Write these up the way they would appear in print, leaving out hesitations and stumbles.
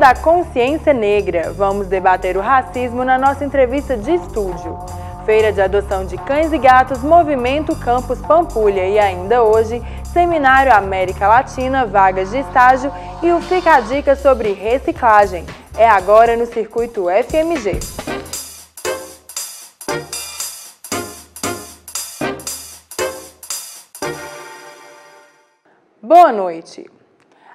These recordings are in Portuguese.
da consciência negra. Vamos debater o racismo na nossa entrevista de estúdio. Feira de adoção de cães e gatos, Movimento Campus Pampulha e ainda hoje, Seminário América Latina, vagas de estágio e o Fica a Dica sobre reciclagem. É agora no Circuito FMG. Boa noite.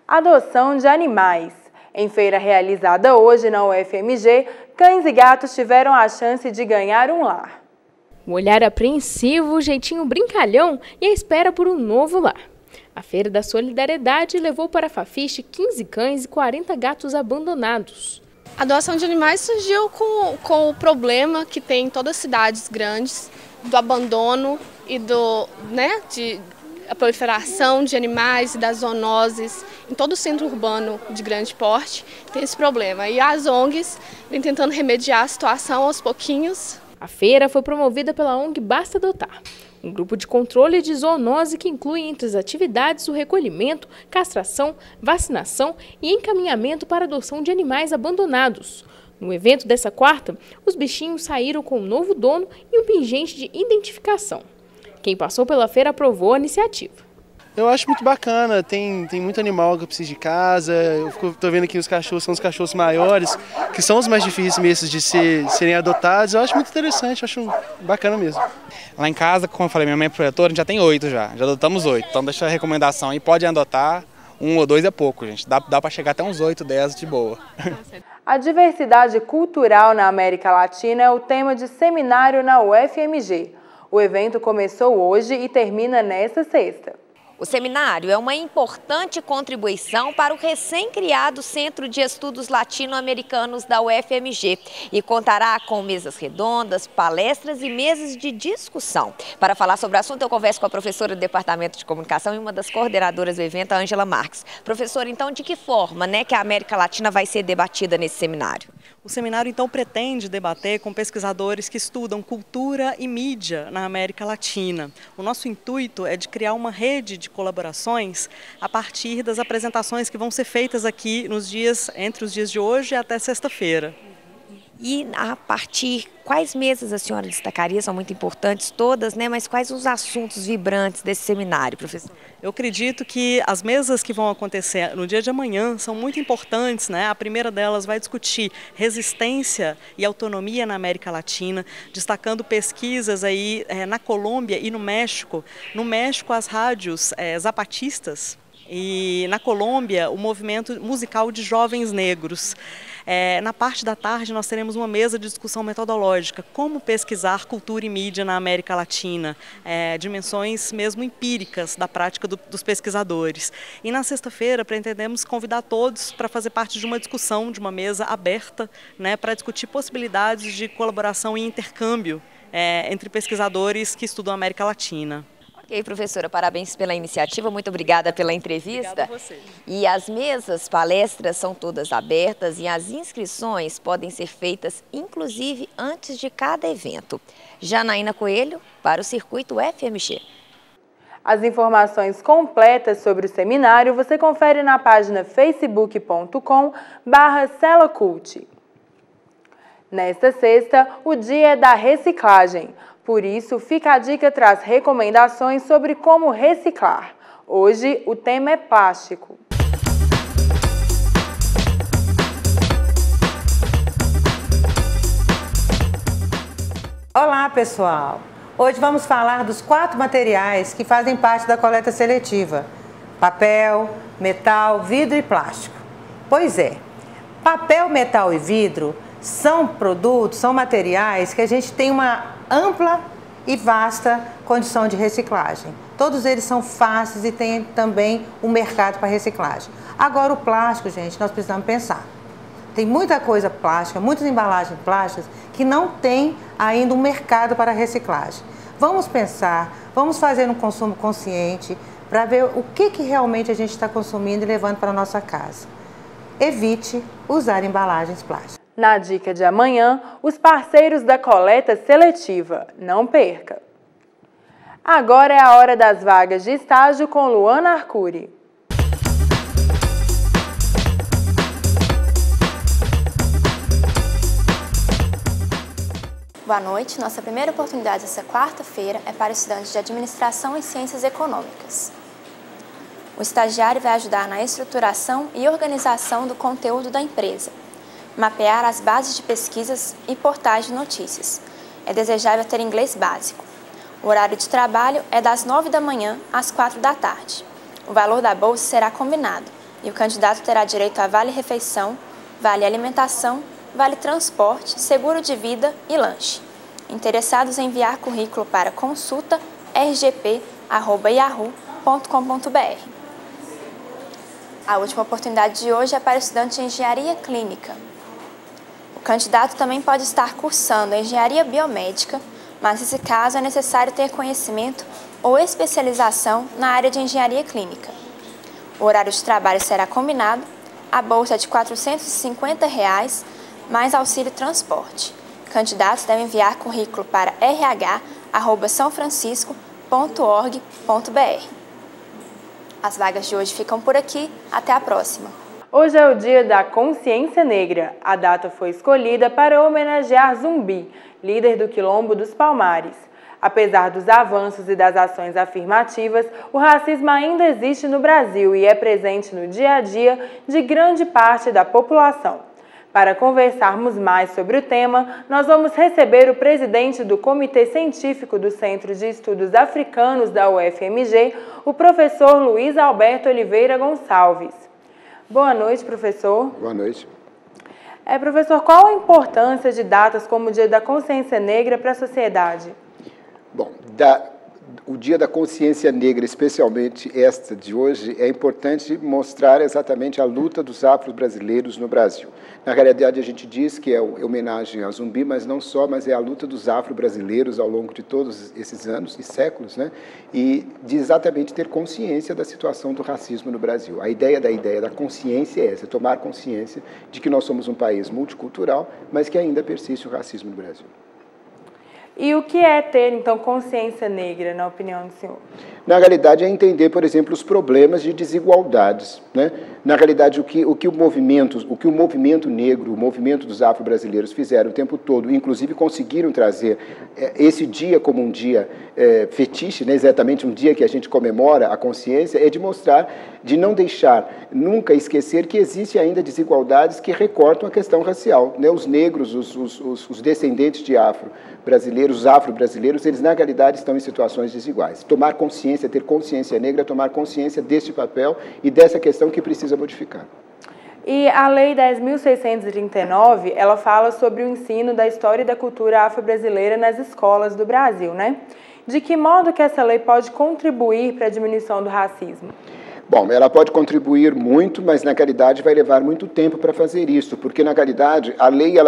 Adoção de animais. Em feira realizada hoje na UFMG, cães e gatos tiveram a chance de ganhar um lar. O olhar apreensivo, o jeitinho brincalhão e a espera por um novo lar. A Feira da Solidariedade levou para a Fafiche 15 cães e 40 gatos abandonados. A doação de animais surgiu com o problema que tem em todas as cidades grandes, do abandono e de a proliferação de animais e das zoonoses em todo o centro urbano de grande porte, tem esse problema. E as ONGs vêm tentando remediar a situação aos pouquinhos. A feira foi promovida pela ONG Basta Adotar, um grupo de controle de zoonose que inclui entre as atividades o recolhimento, castração, vacinação e encaminhamento para adoção de animais abandonados. No evento dessa quarta, os bichinhos saíram com um novo dono e um pingente de identificação. Quem passou pela feira aprovou a iniciativa. Eu acho muito bacana, tem muito animal que eu preciso de casa, tô vendo que os cachorros são os cachorros maiores, que são os mais difíceis mesmo de serem adotados. Eu acho muito interessante, eu acho bacana mesmo. Lá em casa, como eu falei, minha mãe é protetora, a gente já tem 8 já adotamos 8. Então deixa a recomendação aí, pode adotar, 1 ou 2 é pouco, gente. Dá para chegar até uns 8, 10 de boa. A diversidade cultural na América Latina é o tema de seminário na UFMG. O evento começou hoje e termina nesta sexta. O seminário é uma importante contribuição para o recém-criado Centro de Estudos Latino-Americanos da UFMG e contará com mesas redondas, palestras e mesas de discussão. Para falar sobre o assunto, eu converso com a professora do Departamento de Comunicação e uma das coordenadoras do evento, a Ângela Marques. Professora, então, de que forma que a América Latina vai ser debatida nesse seminário? O seminário, então, pretende debater com pesquisadores que estudam cultura e mídia na América Latina. O nosso intuito é de criar uma rede de colaborações a partir das apresentações que vão ser feitas aqui entre os dias de hoje e até sexta-feira. E a partir, quais mesas a senhora destacaria? São muito importantes todas, mas quais os assuntos vibrantes desse seminário, professor? Eu acredito que as mesas que vão acontecer no dia de amanhã são muito importantes, A primeira delas vai discutir resistência e autonomia na América Latina, destacando pesquisas aí na Colômbia e no México. No México, as rádios zapatistas e na Colômbia, o movimento musical de jovens negros. Na parte da tarde nós teremos uma mesa de discussão metodológica, como pesquisar cultura e mídia na América Latina, dimensões mesmo empíricas da prática dos pesquisadores. E na sexta-feira pretendemos convidar todos para fazer parte de uma discussão, de uma mesa aberta, para discutir possibilidades de colaboração e intercâmbio entre pesquisadores que estudam a América Latina. Ok, professora, parabéns pela iniciativa, muito obrigada pela entrevista. Obrigada a você. E as mesas, palestras são todas abertas e as inscrições podem ser feitas, inclusive, antes de cada evento. Janaína Coelho, para o Circuito FMG. As informações completas sobre o seminário você confere na página facebook.com/celacult. Nesta sexta, o dia é da reciclagem. Por isso, Fica a Dica traz recomendações sobre como reciclar. Hoje, o tema é plástico. Olá, pessoal! Hoje vamos falar dos 4 materiais que fazem parte da coleta seletiva: papel, metal, vidro e plástico. Pois é, papel, metal e vidro são produtos, são materiais que a gente tem uma ampla e vasta condição de reciclagem. Todos eles são fáceis e tem também um mercado para reciclagem. Agora o plástico, gente, nós precisamos pensar. Tem muita coisa plástica, muitas embalagens plásticas que não tem ainda um mercado para reciclagem. Vamos pensar, vamos fazer um consumo consciente para ver o que realmente a gente está consumindo e levando para a nossa casa. Evite usar embalagens plásticas. Na dica de amanhã, os parceiros da coleta seletiva. Não perca! Agora é a hora das vagas de estágio com Luana Arcuri. Boa noite. Nossa primeira oportunidade essa quarta-feira é para estudantes de Administração e Ciências Econômicas. O estagiário vai ajudar na estruturação e organização do conteúdo da empresa, mapear as bases de pesquisas e portais de notícias. É desejável ter inglês básico. O horário de trabalho é das 9 da manhã às 4 da tarde. O valor da bolsa será combinado e o candidato terá direito a vale-refeição, vale-alimentação, vale-transporte, seguro de vida e lanche. Interessados em enviar currículo para consulta.rgp@yahoo.com.br. A última oportunidade de hoje é para estudante de Engenharia Clínica. O candidato também pode estar cursando Engenharia Biomédica, mas nesse caso é necessário ter conhecimento ou especialização na área de Engenharia Clínica. O horário de trabalho será combinado, a bolsa é de R$ 450, mais auxílio transporte. Candidatos devem enviar currículo para rh@saofrancisco.org.br. As vagas de hoje ficam por aqui. Até a próxima! Hoje é o dia da Consciência Negra. A data foi escolhida para homenagear Zumbi, líder do Quilombo dos Palmares. Apesar dos avanços e das ações afirmativas, o racismo ainda existe no Brasil e é presente no dia a dia de grande parte da população. Para conversarmos mais sobre o tema, nós vamos receber o presidente do Comitê Científico do Centro de Estudos Africanos da UFMG, o professor Luiz Alberto Oliveira Gonçalves. Boa noite, professor. Boa noite. Professor, qual a importância de datas como o Dia da Consciência Negra para a sociedade? Bom, o Dia da Consciência Negra, especialmente esta de hoje, é importante mostrar exatamente a luta dos afro-brasileiros no Brasil. Na realidade, a gente diz que é homenagem a Zumbi, mas não só, mas é a luta dos afro-brasileiros ao longo de todos esses anos e séculos, né? E de exatamente ter consciência da situação do racismo no Brasil. A ideia da consciência é essa, tomar consciência de que nós somos um país multicultural, mas que ainda persiste o racismo no Brasil. E o que é ter, então, consciência negra, na opinião do senhor? Na realidade, é entender, por exemplo, os problemas de desigualdades, né? Na realidade, o que o movimento negro, o movimento dos afro-brasileiros fizeram o tempo todo, inclusive conseguiram trazer esse dia como um dia fetiche, né? Exatamente um dia que a gente comemora a consciência, é de mostrar, de não deixar, nunca esquecer que existem ainda desigualdades que recortam a questão racial, né? Os negros, os descendentes de afro-brasileiros, os afro-brasileiros, eles na realidade estão em situações desiguais. Tomar consciência, ter consciência negra, tomar consciência deste papel e dessa questão que precisa modificar. E a Lei 10.639, ela fala sobre o ensino da história e da cultura afro-brasileira nas escolas do Brasil, né? De que modo que essa lei pode contribuir para a diminuição do racismo? Bom, ela pode contribuir muito, mas na realidade vai levar muito tempo para fazer isso, porque na realidade a lei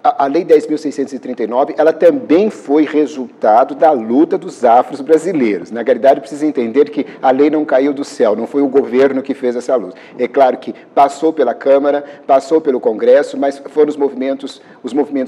a Lei 10.639, ela também foi resultado da luta dos afros brasileiros. Na realidade, precisa entender que a lei não caiu do céu, não foi o governo que fez essa luta. É claro que passou pela Câmara, passou pelo Congresso, mas foram os movimentos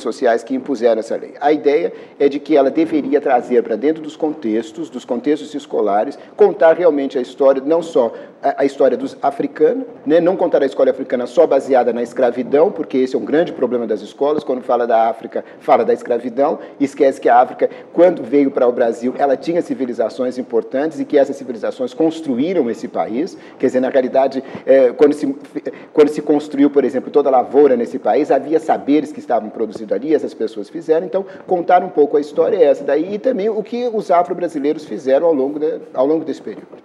sociais que impuseram essa lei. A ideia é de que ela deveria trazer para dentro dos contextos escolares, contar realmente a história, não só a história dos africanos, né? Não contar a história africana só baseada na escravidão, porque esse é um grande problema das escolas. Quando fala da África, fala da escravidão, e esquece que a África, quando veio para o Brasil, ela tinha civilizações importantes e que essas civilizações construíram esse país. Quer dizer, na realidade, quando se construiu, por exemplo, toda a lavoura nesse país, havia saberes que estavam produzidos ali, essas pessoas fizeram. Então, contar um pouco a história é essa daí e também o que os afro-brasileiros fizeram ao longo desse período.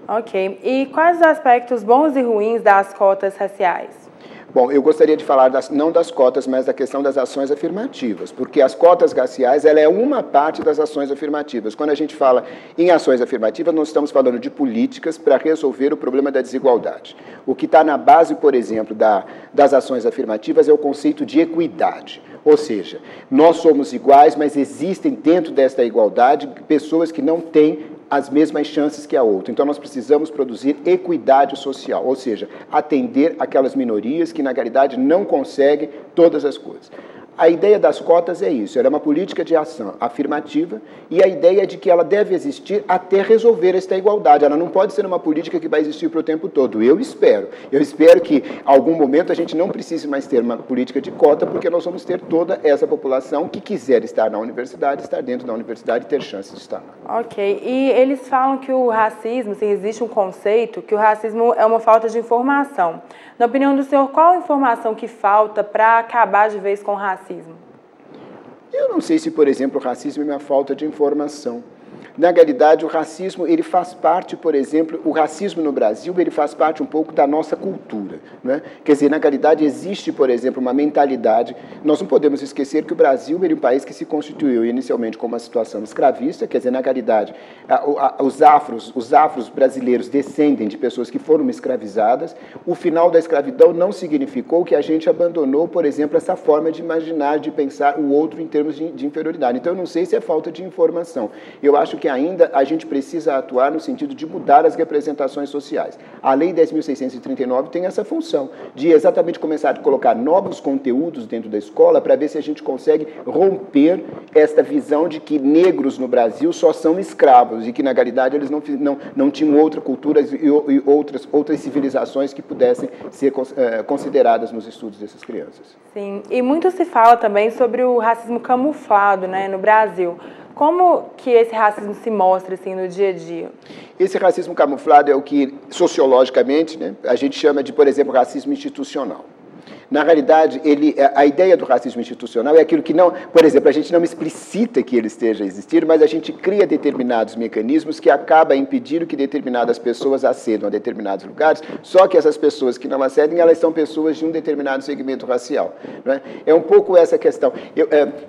Ok. E quais os aspectos bons e ruins das cotas raciais? Bom, eu gostaria de falar não das cotas, mas da questão das ações afirmativas, porque as cotas raciais, ela é uma parte das ações afirmativas. Quando a gente fala em ações afirmativas, nós estamos falando de políticas para resolver o problema da desigualdade. O que está na base, por exemplo, das ações afirmativas é o conceito de equidade. Ou seja, nós somos iguais, mas existem dentro desta igualdade pessoas que não têm as mesmas chances que a outra. Então, nós precisamos produzir equidade social, ou seja, atender aquelas minorias que, na realidade, não conseguem todas as coisas. A ideia das cotas é isso, ela é uma política de ação afirmativa e a ideia é de que ela deve existir até resolver esta igualdade. Ela não pode ser uma política que vai existir para o tempo todo. Eu espero que em algum momento a gente não precise mais ter uma política de cota, porque nós vamos ter toda essa população que quiser estar na universidade, estar dentro da universidade e ter chance de estar lá. Ok, e eles falam que o racismo, assim, existe um conceito que o racismo é uma falta de informação. Na opinião do senhor, qual a informação que falta para acabar de vez com o racismo? Eu não sei se, por exemplo, o racismo é uma falta de informação. Na realidade, o racismo, ele faz parte, por exemplo, o racismo no Brasil, ele faz parte um pouco da nossa cultura, né? Quer dizer, na realidade, existe, por exemplo, uma mentalidade, nós não podemos esquecer que o Brasil é um país que se constituiu inicialmente com uma situação escravista, quer dizer, na realidade, os afros brasileiros descendem de pessoas que foram escravizadas. O final da escravidão não significou que a gente abandonou, por exemplo, essa forma de imaginar, de pensar o outro em termos de inferioridade. Então, eu não sei se é falta de informação. Eu acho que ainda a gente precisa atuar no sentido de mudar as representações sociais. A Lei 10.639 tem essa função, de exatamente começar a colocar novos conteúdos dentro da escola para ver se a gente consegue romper esta visão de que negros no Brasil só são escravos e que, na realidade, eles não tinham outra cultura e outras civilizações que pudessem ser consideradas nos estudos dessas crianças. Sim, e muito se fala também sobre o racismo camuflado, né, no Brasil. Como que esse racismo se mostra assim, no dia a dia? Esse racismo camuflado é o que, sociologicamente, né, a gente chama de, por exemplo, racismo institucional. Na realidade, a ideia do racismo institucional é aquilo que não, por exemplo, a gente não explicita que ele esteja a existir, mas a gente cria determinados mecanismos que acabam impedindo que determinadas pessoas acedam a determinados lugares, só que essas pessoas que não acedem, elas são pessoas de um determinado segmento racial. Não é? É um pouco essa questão.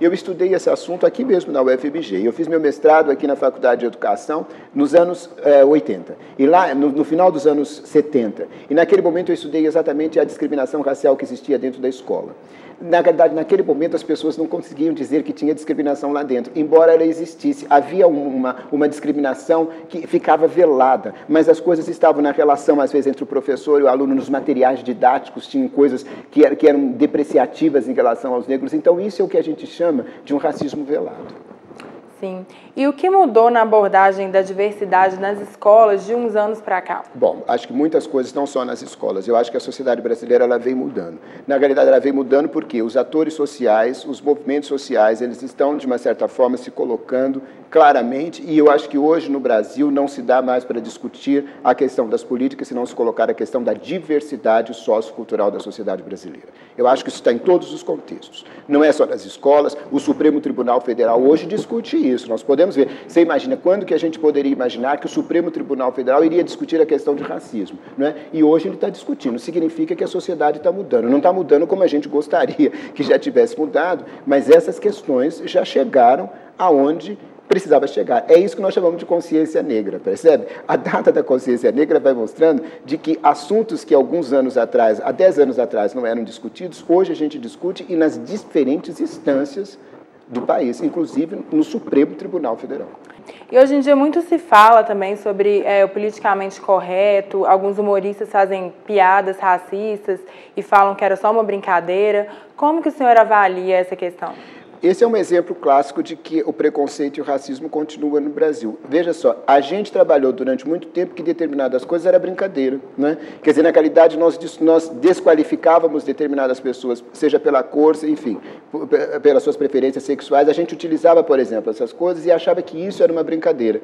Eu estudei esse assunto aqui mesmo na UFMG. Eu fiz meu mestrado aqui na Faculdade de Educação nos anos 80, e lá no final dos anos 70. E naquele momento eu estudei exatamente a discriminação racial que existia dentro da escola. Na verdade, naquele momento, as pessoas não conseguiam dizer que tinha discriminação lá dentro, embora ela existisse. Havia uma discriminação que ficava velada, mas as coisas estavam na relação, às vezes, entre o professor e o aluno. Nos materiais didáticos tinham coisas que eram depreciativas em relação aos negros. Então, isso é o que a gente chama de um racismo velado. Sim. E o que mudou na abordagem da diversidade nas escolas de uns anos para cá? Bom, acho que muitas coisas não só nas escolas. Eu acho que a sociedade brasileira ela vem mudando. Na realidade, ela vem mudando porque os atores sociais, os movimentos sociais, eles estão, de uma certa forma, se colocando claramente, e eu acho que hoje no Brasil não se dá mais para discutir a questão das políticas se não se colocar a questão da diversidade sociocultural da sociedade brasileira. Eu acho que isso está em todos os contextos. Não é só nas escolas, o Supremo Tribunal Federal hoje discute isso. Nós podemos ver, você imagina, quando que a gente poderia imaginar que o Supremo Tribunal Federal iria discutir a questão de racismo, não é? E hoje ele está discutindo, significa que a sociedade está mudando. Não está mudando como a gente gostaria que já tivesse mudado, mas essas questões já chegaram aonde precisava chegar. É isso que nós chamamos de consciência negra, percebe? A data da consciência negra vai mostrando de que assuntos que alguns anos atrás, há 10 anos atrás, não eram discutidos, hoje a gente discute e nas diferentes instâncias do país, inclusive no Supremo Tribunal Federal. E hoje em dia muito se fala também sobre o politicamente correto, alguns humoristas fazem piadas racistas e falam que era só uma brincadeira. Como que o senhor avalia essa questão? Esse é um exemplo clássico de que o preconceito e o racismo continuam no Brasil. Veja só, a gente trabalhou durante muito tempo que determinadas coisas era brincadeira, né? Quer dizer, na realidade, nós desqualificávamos determinadas pessoas, seja pela cor, enfim, pelas suas preferências sexuais. A gente utilizava, por exemplo, essas coisas e achava que isso era uma brincadeira.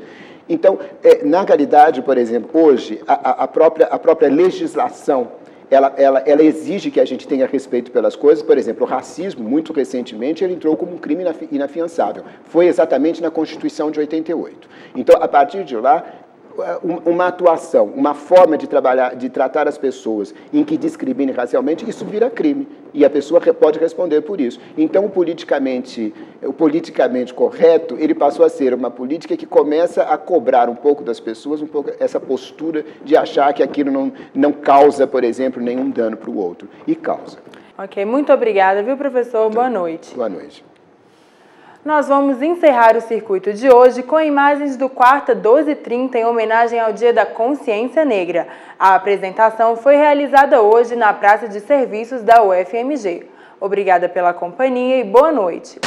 Então, na realidade, por exemplo, hoje, a própria legislação ela exige que a gente tenha respeito pelas coisas. Por exemplo, o racismo, muito recentemente, ele entrou como um crime inafiançável. Foi exatamente na Constituição de 88. Então, a partir de lá, uma atuação, uma forma de trabalhar, de tratar as pessoas em que discrimine racialmente, isso vira crime. E a pessoa pode responder por isso. Então, o politicamente correto, ele passou a ser uma política que começa a cobrar um pouco das pessoas, um pouco essa postura de achar que aquilo não causa, por exemplo, nenhum dano para o outro. E causa. Ok, muito obrigada, viu, professor? Boa noite. Boa noite. Nós vamos encerrar o circuito de hoje com imagens do Quarta 12h30 em homenagem ao Dia da Consciência Negra. A apresentação foi realizada hoje na Praça de Serviços da UFMG. Obrigada pela companhia e boa noite.